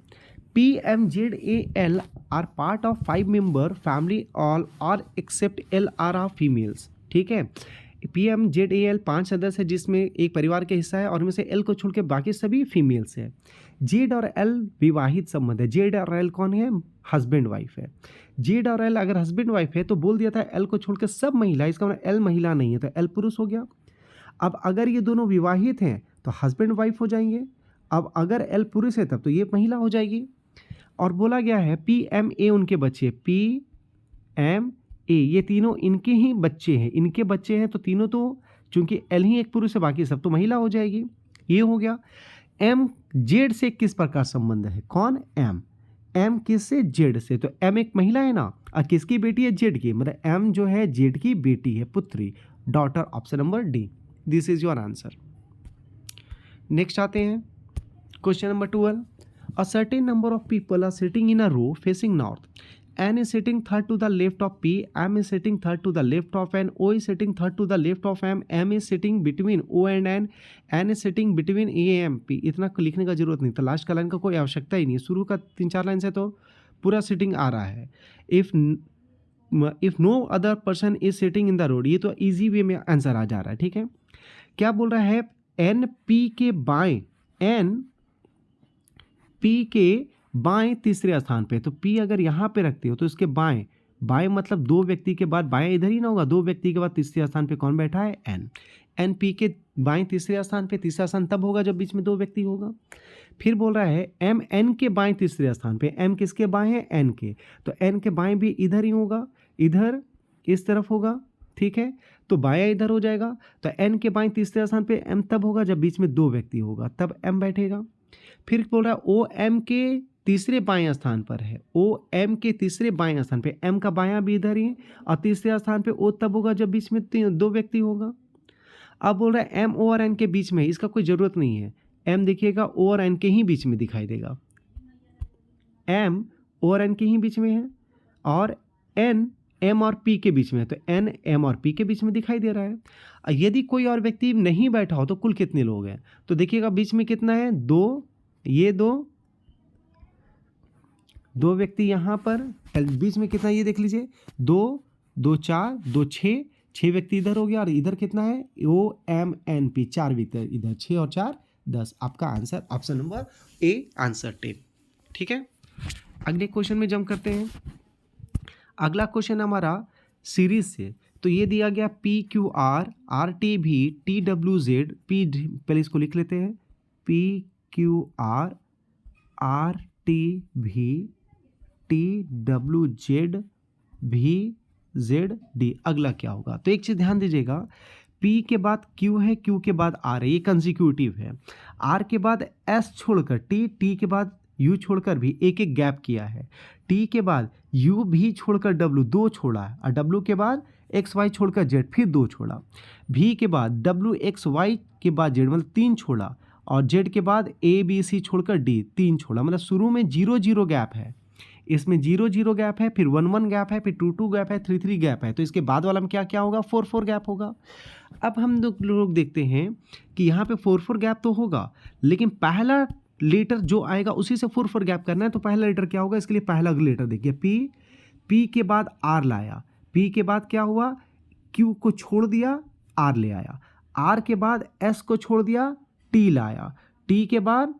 P M Z A L R part of 5 member family, all are except L R are females. ठीक है, P M Z A L 5 सदस्य है जिसमें एक परिवार के हिस्सा है, और उनमें से एल को छोड़ के बाकी सभी फीमेल्स है। जेड और एल विवाहित संबंध है, जेड और एल कौन है, हस्बैंड वाइफ है। जेड और एल अगर हस्बैंड वाइफ है तो बोल दिया था एल को छोड़ के सब महिला, इसका मतलब एल महिला नहीं है, तो एल पुरुष हो गया। अब अगर ये दोनों विवाहित हैं तो हस्बैंड वाइफ हो जाएंगे। अब अगर एल पुरुष है तब तो ये महिला हो जाएगी। और बोला गया है पी एम ए उनके बच्चे, पी एम ए ये तीनों इनके ही बच्चे हैं, इनके बच्चे हैं, तो तीनों तो चूंकि एल ही एक पुरुष है बाकी सब तो महिला हो जाएगी। ये हो गया। एम जेड से किस प्रकार संबंध है, कौन, एम। एम किस से, जेड से, तो एम एक महिला है ना, और किसकी बेटी है, जेड की, मतलब एम जो है जेड की बेटी है, पुत्री, daughter. Option number D, this is your answer. Next आते हैं question number 12। A certain number of people are sitting in a row facing north, N is sitting third to the left of P, M is sitting third to the left of N, O is sitting third to the left of M, M is sitting between O and N is sitting between A and P। इतना लिखने का जरूरत नहीं था, last का line का कोई आवश्यकता ही नहीं है, शुरू का 3-4 लाइन से तो पूरा सिटिंग आ रहा है। If no other person is sitting in the road, ये तो इजी वे में आंसर आ जा रहा है। ठीक है, क्या बोल रहा है, एन पी के बाएं, एन पी के बाएं तीसरे स्थान पे, तो पी अगर यहाँ पे रखते हो तो इसके बाएं, बाएं मतलब दो व्यक्ति के बाद, बाएं इधर ही ना होगा, दो व्यक्ति के बाद तीसरे स्थान पे कौन बैठा है, एन। एन पी के बाएं तीसरे स्थान पे, तीसरा स्थान तब होगा जब बीच में दो व्यक्ति होगा। फिर बोल रहा है एम एन के बाएं तीसरे स्थान पे, एम किसके बाएं है, एन के, तो एन के बाएं भी इधर ही होगा, इधर इस तरफ होगा। ठीक है, तो बायां इधर हो जाएगा, तो एन के बाएं तीसरे स्थान पे एम तब होगा जब बीच में दो व्यक्ति होगा, तब एम बैठेगा। फिर बोल रहा है ओ एम के तीसरे बाएं स्थान पर है, ओ एम के तीसरे बाएं स्थान पे, एम का बायां भी इधर ही, और तीसरे स्थान पे ओ तब होगा जब बीच में दो व्यक्ति होगा। अब बोल रहा है एम ओ और एन के बीच में, इसका कोई जरूरत नहीं है, एम देखिएगा ओ और एन के ही बीच में दिखाई देगा, एम ओ और एन के ही बीच में है, और एन एम और पी के बीच में है, तो एन एम और पी के बीच में दिखाई दे रहा है। यदि कोई और व्यक्ति नहीं बैठा हो तो कुल कितने लोग हैं, तो देखिएगा बीच में कितना है, दो, ये दो व्यक्ति यहाँ पर, बीच में कितना, ये देख लीजिए, दो, दो चार, दो छः, छः व्यक्ति इधर हो गया, और इधर कितना है, ओ एम एन पी, चार व्यक्ति इधर, 6 और 4 10। आपका आंसर ऑप्शन नंबर ए, आंसर 10। ठीक है, अगले क्वेश्चन में जंप करते हैं। अगला क्वेश्चन हमारा सीरीज से, तो ये दिया गया P Q R, R T भी, टी डब्ल्यू जेड, पी, पहले इसको लिख लेते हैं, P Q R, RTV TWZVZD। अगला क्या होगा? तो एक चीज़ ध्यान दीजिएगा, P के बाद Q है, Q के बाद R है, ये कंसिक्यूटिव है। R के बाद S छोड़कर T के बाद U छोड़कर भी एक एक गैप किया है। T के बाद U भी छोड़कर W, 2 छोड़ा है, और W के बाद XY छोड़कर Z, फिर 2 छोड़ा। V के बाद WXY के बाद Z, मतलब 3 छोड़ा, और Z के बाद ABC छोड़कर D, 3 छोड़ा। मतलब शुरू में 0 0 गैप है, इसमें 0 0 गैप है, फिर 1 1 गैप है, फिर 2 2 गैप है, 3 3 गैप है। तो इसके बाद वाला में क्या क्या होगा? 4 4 गैप होगा। अब हम लोग देखते हैं कि यहाँ पे 4 4 गैप तो होगा, लेकिन पहला लेटर जो आएगा उसी से 4 4 गैप करना है। तो पहला लेटर क्या होगा? इसके लिए पहला लेटर देखिए, P के बाद R लाया, P के बाद क्या हुआ? Q को छोड़ दिया, R ले आया, R के बाद S को छोड़ दिया, T लाया, T के बाद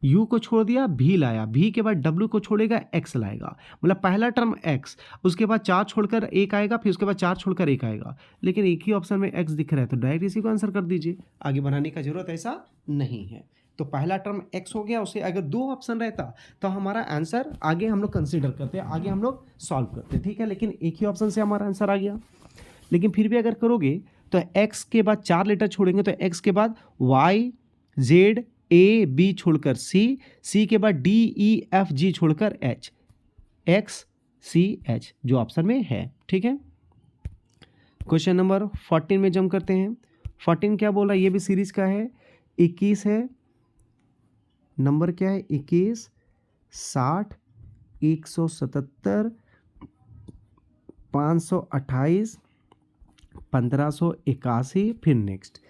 U को छोड़ दिया, V लाया, V के बाद W को छोड़ेगा, X लाएगा। मतलब पहला टर्म X, उसके बाद 4 छोड़कर 1 आएगा, फिर उसके बाद 4 छोड़कर 1 आएगा। लेकिन एक ही ऑप्शन में X दिख रहा है, तो डायरेक्ट इसी को आंसर कर दीजिए, आगे बढ़ाने का जरूरत ऐसा नहीं है। तो पहला टर्म X हो गया, उसे अगर 2 ऑप्शन रहता तो हमारा आंसर आगे हम लोग कंसिडर करते, आगे हम लोग सॉल्व करते, ठीक है। लेकिन एक ही ऑप्शन से हमारा आंसर आ गया। लेकिन फिर भी अगर करोगे तो X के बाद 4 लेटर छोड़ेंगे, तो X के बाद Y Z A B छोड़कर C के बाद D E F G छोड़कर H, X C H जो ऑप्शन में है, ठीक है। क्वेश्चन नंबर 14 में जंप करते हैं। 14 क्या बोल रहा है? ये भी सीरीज का है, 21 है, नंबर क्या है? 21, 60, 177, 528, 1581, फिर नेक्स्ट।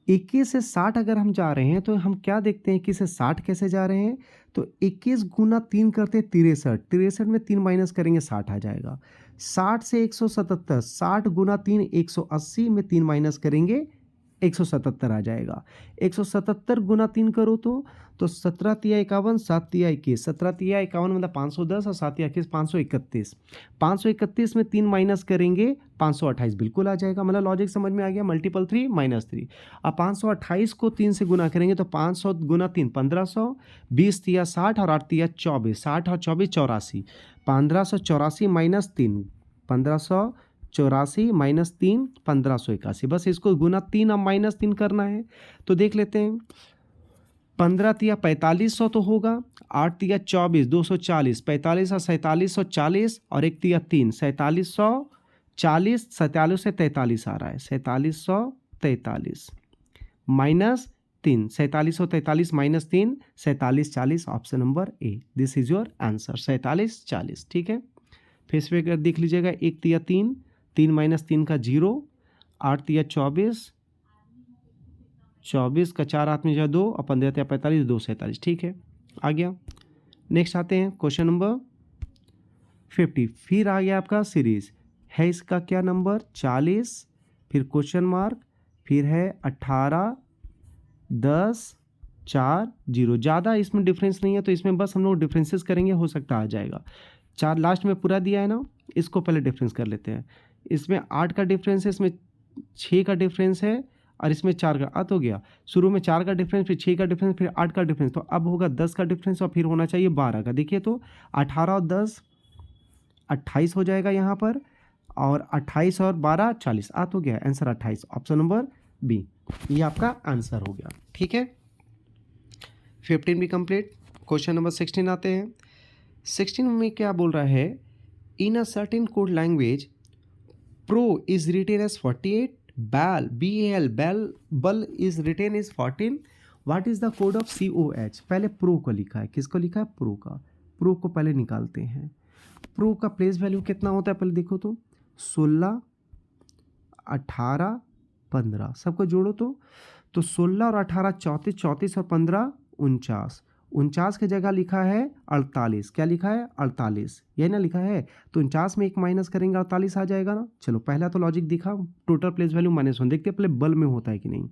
21 से 60 अगर हम जा रहे हैं तो हम क्या देखते हैं, 21 से 60 कैसे जा रहे हैं? तो 21 गुना 3 करते 63, 63 में 3 माइनस करेंगे 60 आ जाएगा। 60 से 177, 60 गुना 3 180 में 3 माइनस करेंगे 177 आ जाएगा। 177 गुना 3 करो तो 17 तिया 51, 7 तिया 21, 17 तिया 51 मतलब 510, और 7 तिया 21 531। 531 में 3 माइनस करेंगे 528, बिल्कुल आ जाएगा। मतलब लॉजिक समझ में आ गया, मल्टीपल 3 -3। अब 528 को 3 से गुना करेंगे तो 500 गुना 3 1500, 20 तिया 60 और 8 तिया 24, 60 और 24 84, 1584 माइनस 3 1584 माइनस 3 1581। बस इसको गुना 3 अब माइनस 3 करना है। तो देख लेते हैं, 15 तिया 4500 तो होगा, 8 तिया 24 240, 45 और 4740, और 1 तिया 3 4740, 47 से 43 आ रहा है, 4743 minus 3, 4743 minus 3 4740, option number A, this is your answer 4740, ठीक है। फिर से अगर देख लीजिएगा, 1 तिया 3, 3 माइनस 3 का 0, 8 तिया 24, 24 का 4 हाथ में जो 2, और 15 तिया 45, 2 47, ठीक है, आ गया। नेक्स्ट आते हैं क्वेश्चन नंबर 50। फिर आ गया आपका सीरीज है, इसका क्या नंबर? 40, फिर क्वेश्चन मार्क, फिर है 18, 10, 4 0। ज़्यादा इसमें डिफरेंस नहीं है, तो इसमें बस हम लोग डिफरेंसेस करेंगे, हो सकता आ जाएगा। 4 लास्ट में पूरा दिया है ना, इसको पहले डिफरेंस कर लेते हैं। इसमें 8 का डिफरेंस है, इसमें 6 का डिफरेंस है, और इसमें 4 का अर्थ हो गया। शुरू में 4 का डिफरेंस, फिर 6 का डिफरेंस, फिर 8 का डिफरेंस, तो अब होगा 10 का डिफरेंस, और फिर होना चाहिए 12 का। देखिए तो 18 और 10 28 हो जाएगा यहाँ पर, और 28 और 12 40, अर्थ हो गया, आंसर 28, ऑप्शन नंबर बी, ये आपका आंसर हो गया, ठीक है। 15 भी कंप्लीट। क्वेश्चन नंबर 16 आते हैं। 16 में क्या बोल रहा है? In a certain code language pro is written as 48, bull is written is 14, what is the code of COH? पहले प्रो को लिखा है, किसको लिखा है? प्रो का। प्रो को पहले निकालते हैं। प्रो का प्लेस वैल्यू कितना होता है? पहले देखो तो 16, 18, 15, सबको जोड़ो तो 16 और 18 34, 34 और 15 49, 49 की जगह लिखा है 48। क्या लिखा है? 48, यही ना लिखा है। तो 49 में 1 माइनस करेंगे 48 आ जाएगा ना। चलो पहला तो लॉजिक दिखा, टोटल प्लेस वैल्यू -1, देखते हैं पहले बल में होता है कि नहीं।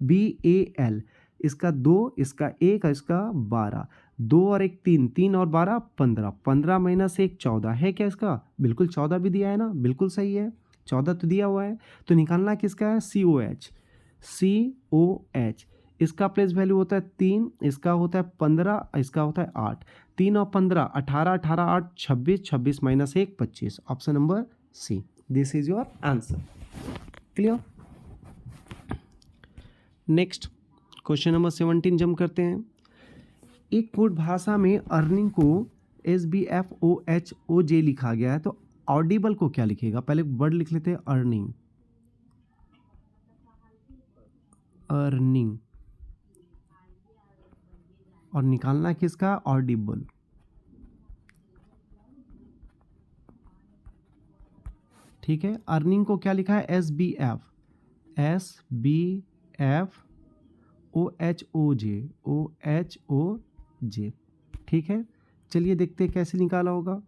BAL, इसका 2, इसका 1 और इसका 12, 2 और 1 3, 3 और 12 15, 15 माइनस 1 14 है क्या इसका? बिल्कुल 14 भी दिया है ना, बिल्कुल सही है, 14 तो दिया हुआ है। तो निकालना किसका है? COH। इसका प्लेस वैल्यू होता है 3, इसका होता है 15, इसका होता है 8। 3 और 15 18, 18 8 26, 26 minus 1 25। Option number C, this is your answer. Clear. Next question number 17 jump करते हैं। एक कोड भाषा में अर्निंग को SBFOHOJ लिखा गया है, तो ऑडिबल को क्या लिखेगा? पहले वर्ड लिख लेते हैं अर्निंग, अर्निंग, और निकालना किसका? ऑडिबल। ठीक है, अर्निंग को क्या लिखा है? SBF, OHOJ। ठीक है, चलिए देखते हैं कैसे निकाला होगा।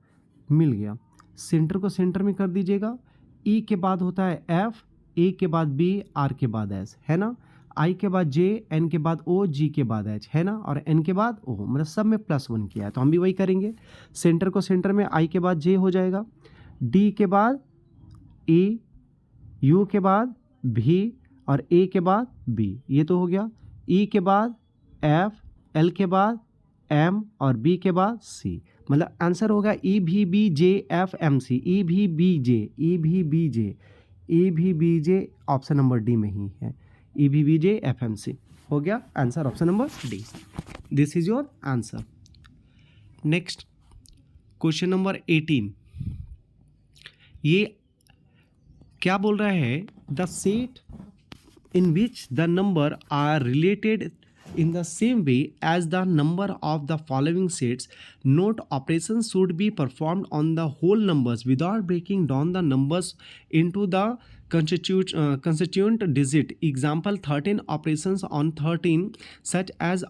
मिल गया। सेंटर को सेंटर में कर दीजिएगा। E के बाद होता है F, A के बाद B, R के बाद S, है ना। I के बाद J, N के बाद O, G के बाद H, है ना, और N के बाद O, मतलब सब में +1 किया है, तो हम भी वही करेंगे। सेंटर को सेंटर में I के बाद J हो जाएगा, D के बाद E, U के बाद V और A के बाद B, ये तो हो गया। E के बाद F, L के बाद M और B के बाद C, मतलब आंसर होगा EVBJFMC, EVBJ option number D में ही है। EVBJFMC हो गया answer, option number D. This is your answer. Next question number 18, ये क्या बोल रहा है? The set in which the number are related in the same way as the number of the following sets, note operations should be performed on the whole numbers without breaking down the numbers into the constituent digit. Example 13 operations on 13 such as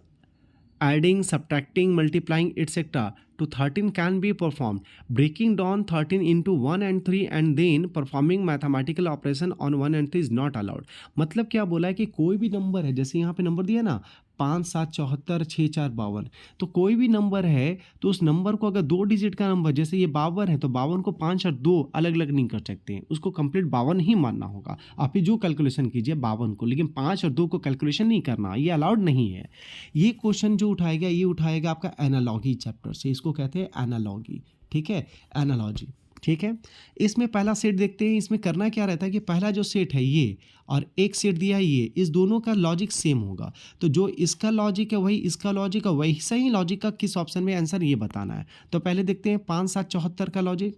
adding, subtracting, multiplying, etc. to 13 can be performed. Breaking down 13 into 1 and 3 and then performing mathematical operation on 1 and 3 is not allowed. मतलब क्या बोला है कि कोई भी number है, जैसे यहाँ पे नंबर दिया ना 5 7 74 6 4 52, तो कोई भी नंबर है तो उस नंबर को अगर 2 डिजिट का नंबर, जैसे ये 52 है तो 52 को 5 और 2 अलग अलग नहीं कर सकते हैं, उसको कंप्लीट 52 ही मानना होगा। आप ही जो कैलकुलेशन कीजिए 52 को, लेकिन 5 और 2 को कैलकुलेशन नहीं करना, ये अलाउड नहीं है। ये क्वेश्चन जो उठाएगा ये उठाएगा आपका एनालॉजी चैप्टर से, इसको कहते हैं एनालॉजी। ठीक है, एनालॉजी। ठीक है, इसमें पहला सेट देखते हैं। इसमें करना क्या रहता है कि पहला जो सेट है ये और एक सेट दिया है ये, इस दोनों का लॉजिक सेम होगा, तो जो इसका लॉजिक है वही इसका लॉजिक है, वही सही लॉजिक का किस ऑप्शन में आंसर ये बताना है। तो पहले देखते हैं 5 7 74 का लॉजिक।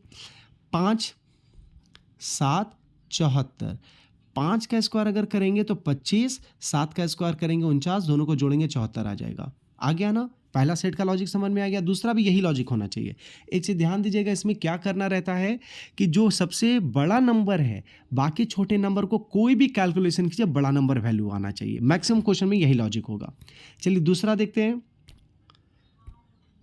5 7 74, 5 का स्क्वायर अगर करेंगे तो 25, 7 का स्क्वायर करेंगे 49, दोनों को जोड़ेंगे 74 आ जाएगा। आ गया ना, पहला सेट का लॉजिक समझ में आ गया। दूसरा भी यही लॉजिक होना चाहिए। एक चीज़ ध्यान दीजिएगा, इसमें क्या करना रहता है कि जो सबसे बड़ा नंबर है बाकी छोटे नंबर को कोई भी कैलकुलेशन कीजिए बड़ा नंबर वैल्यू आना चाहिए। मैक्सिमम क्वेश्चन में यही लॉजिक होगा। चलिए दूसरा देखते हैं।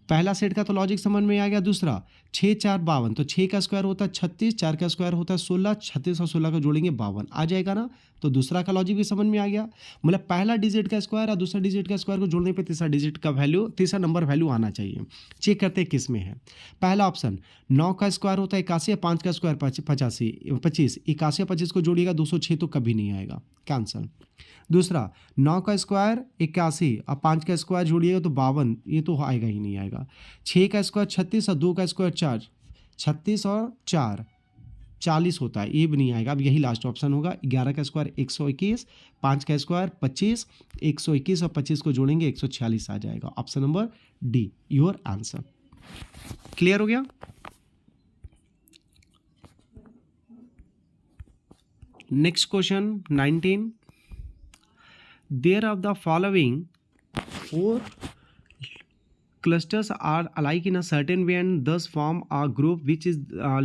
पहला सेट का तो लॉजिक समझ में आ गया। दूसरा 6 4 52, तो 6 का स्क्वायर होता है 36, 4 का स्क्वायर होता है 16, 36 और 16 को जोड़ेंगे 52 आ जाएगा ना। तो दूसरा का लॉजिक भी समझ में आ गया, मतलब पहला डिजिट का स्क्वायर और दूसरा डिजिट का स्क्वायर को जोड़ने पे तीसरा डिजिट का वैल्यू, तीसरा नंबर वैल्यू आना चाहिए। चेक करते हैं किस में है। पहला ऑप्शन 9 का स्क्वायर होता है 81, 5 का स्क्वायर 25, 81 25 को जोड़िएगा 206 तो कभी नहीं आएगा, कैंसल। दूसरा 9 का स्क्वायर 81 और 5 का स्क्वायर जोड़िएगा तो 52, ये तो आएगा ही नहीं आएगा। 6 का स्क्वायर 36 और 2 का स्क्वायर 4, 36 और 4 40 होता है, ये भी नहीं आएगा। अब यही लास्ट ऑप्शन होगा। 11 का स्क्वायर 121, 5 का स्क्वायर 25, 121 और 25 को जोड़ेंगे 146 आ जाएगा। Option number D your answer. Clear हो गया। Next question 19, there of the following 4 clusters are alike in a certain way and thus form a group which is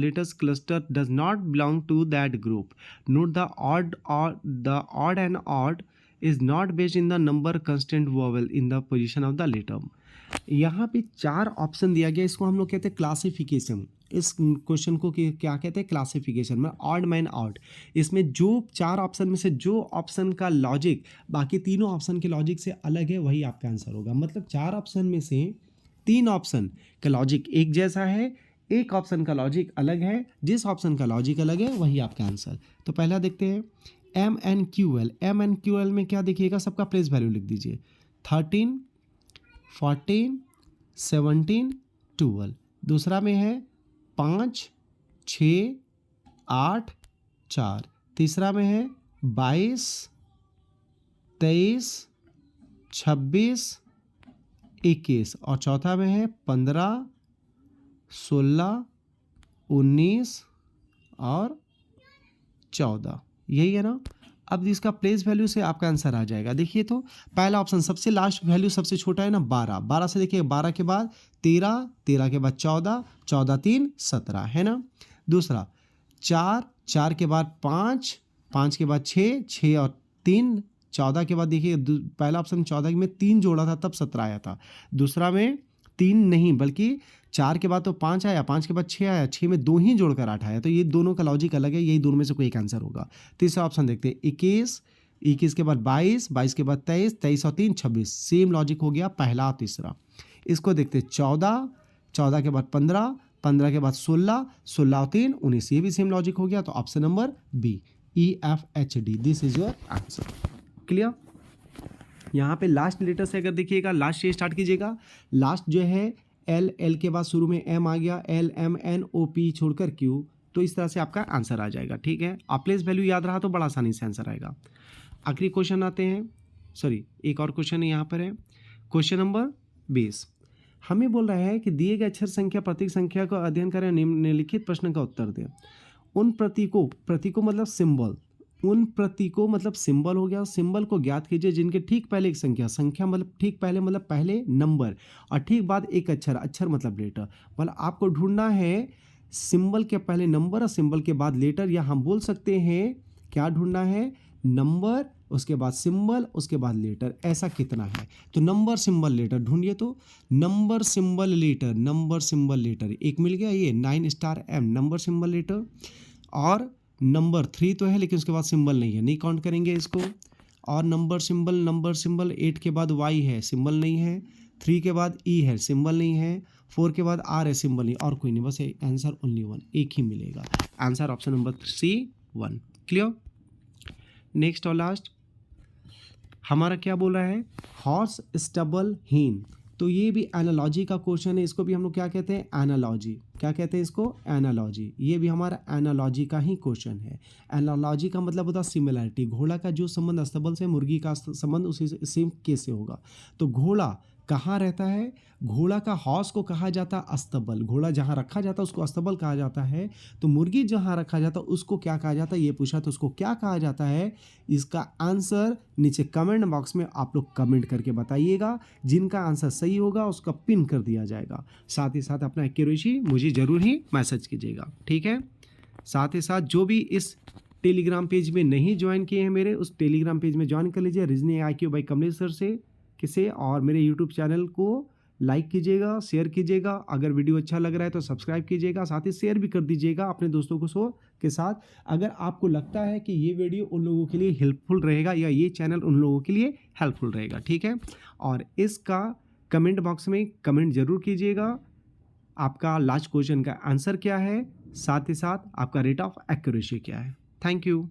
latest cluster does not belong to that group. Note the odd and odd is not based in the number constant vowel in the position of the letter. यहाँ पे 4 option दिया गया, इसको हम लोग कहते हैं classification. इस क्वेश्चन को क्या कहते हैं? क्लासिफिकेशन में ऑड मैन ऑड। इसमें जो 4 ऑप्शन में से जो ऑप्शन का लॉजिक बाकी तीनों ऑप्शन के लॉजिक से अलग है वही आपका आंसर होगा। मतलब 4 ऑप्शन में से 3 ऑप्शन का लॉजिक एक जैसा है, एक ऑप्शन का लॉजिक अलग है, जिस ऑप्शन का लॉजिक अलग है वही आपका आंसर। तो पहला देखते हैं MNQL, MNQL में क्या देखिएगा, सबका प्लेस वैल्यू लिख दीजिए 13, 14, 17, 12। दूसरा में है 5, 6, 8, 4। तीसरा में है 22, 23, 26, 21। और चौथा में है 15, 16, 19 और 14। यही है ना। अब इसका प्लेस वैल्यू से आपका आंसर आ जाएगा। देखिए तो पहला ऑप्शन सबसे लास्ट वैल्यू सबसे छोटा है ना 12, 12 से देखिए 12 के बाद 13, 13 के बाद 14, 14 3 17 है ना। दूसरा 4, 4 के बाद 5, 5 के बाद 6, 6 और 3 14 के बाद देखिए पहला ऑप्शन 14 में 3 जोड़ा था तब 17 आया था। दूसरा में 3 नहीं बल्कि 4 के बाद तो 5 आया, 5 के बाद 6 आया, 6 में 2 ही जोड़कर 8 आया। तो ये दोनों का लॉजिक अलग है, यही दोनों में से कोई एक आंसर होगा। तीसरा ऑप्शन देखते हैं 21, 21 के बाद 22, 22 के बाद 23, 23 और 3 26। सेम लॉजिक हो गया पहला और तीसरा। इसको देखते हैं 14, 14 के बाद 15, 15 के बाद 16, 16 और 3 19। ये भी सेम लॉजिक हो गया। तो option number B EFHD, this is your answer. Clear. यहाँ पे लास्ट लेटर से अगर देखिएगा, लास्ट से स्टार्ट कीजिएगा। लास्ट जो है L के बाद शुरू में M आ गया, LMNOP छोड़कर Q, तो इस तरह से आपका आंसर आ जाएगा। ठीक है, आप प्लेस वैल्यू याद रहा तो बड़ा आसानी से आंसर आएगा। आखिरी क्वेश्चन आते हैं, सॉरी एक और क्वेश्चन है यहाँ पर है क्वेश्चन नंबर 20। हमें बोल रहा है कि दिए गए अक्षर संख्या प्रतीक संख्या का अध्ययन करें, निम्नलिखित प्रश्न का उत्तर दें। उन प्रतीकों मतलब सिंबल, उन प्रतीकों मतलब सिंबल हो गया, सिंबल को ज्ञात कीजिए जिनके ठीक पहले एक संख्या मतलब ठीक पहले मतलब पहले नंबर और ठीक बाद एक अक्षर मतलब लेटर। मतलब आपको ढूंढना है सिंबल के पहले नंबर और सिंबल के बाद लेटर, या हम बोल सकते हैं क्या ढूंढना है, नंबर उसके बाद सिंबल उसके बाद लेटर, ऐसा कितना है। तो नंबर सिंबल लेटर ढूंढिए। तो नंबर सिंबल लेटर एक मिल गया, ये 9 star M number symbol letter. और नंबर 3 तो है लेकिन उसके बाद सिंबल नहीं है, नहीं काउंट करेंगे इसको। और नंबर सिंबल 8 के बाद Y है, सिंबल नहीं है। 3 के बाद E है, सिंबल नहीं है। 4 के बाद R है, सिंबल नहीं, और कोई नहीं, बस आंसर ओनली 1 एक ही मिलेगा। Answer option number C 1। Clear. Next और लास्ट हमारा क्या बोला है, हॉर्स स्टबल हीन। तो ये भी एनालॉजी का क्वेश्चन है, इसको भी हम लोग क्या कहते हैं, एनालॉजी। क्या कहते हैं इसको, एनालॉजी। ये भी हमारा एनालॉजी का ही क्वेश्चन है। एनालॉजी का मतलब होता है सिमिलैरिटी। घोड़ा का जो संबंध अस्तबल से, मुर्गी का संबंध उसी सेम केस से होगा। तो घोड़ा कहाँ रहता है, घोड़ा का हॉर्स को कहा जाता है अस्तबल, घोड़ा जहाँ रखा जाता है उसको अस्तबल कहा जाता है। तो मुर्गी जहाँ रखा जाता है उसको क्या कहा जाता है, ये पूछा तो उसको क्या कहा जाता है। इसका आंसर नीचे कमेंट बॉक्स में आप लोग कमेंट करके बताइएगा, जिनका आंसर सही होगा उसका पिन कर दिया जाएगा। साथ ही साथ अपना एक्यूरेसी मुझे ज़रूर ही मैसेज कीजिएगा, ठीक है। साथ ही साथ जो भी इस टेलीग्राम पेज में नहीं ज्वाइन किए हैं मेरे, उस टेलीग्राम पेज में ज्वाइन कर लीजिए, reasoning IQ by Kamlesh sir से किसे। और मेरे यूट्यूब चैनल को लाइक कीजिएगा, शेयर कीजिएगा, अगर वीडियो अच्छा लग रहा है तो सब्सक्राइब कीजिएगा, साथ ही शेयर भी कर दीजिएगा अपने दोस्तों के साथ। अगर आपको लगता है कि ये वीडियो उन लोगों के लिए हेल्पफुल रहेगा या ये चैनल उन लोगों के लिए हेल्पफुल रहेगा, ठीक है। और इसका कमेंट बॉक्स में कमेंट जरूर कीजिएगा, आपका लास्ट क्वेश्चन का आंसर क्या है, साथ ही साथ आपका रेट ऑफ एक्यूरेसी क्या है। Thank you.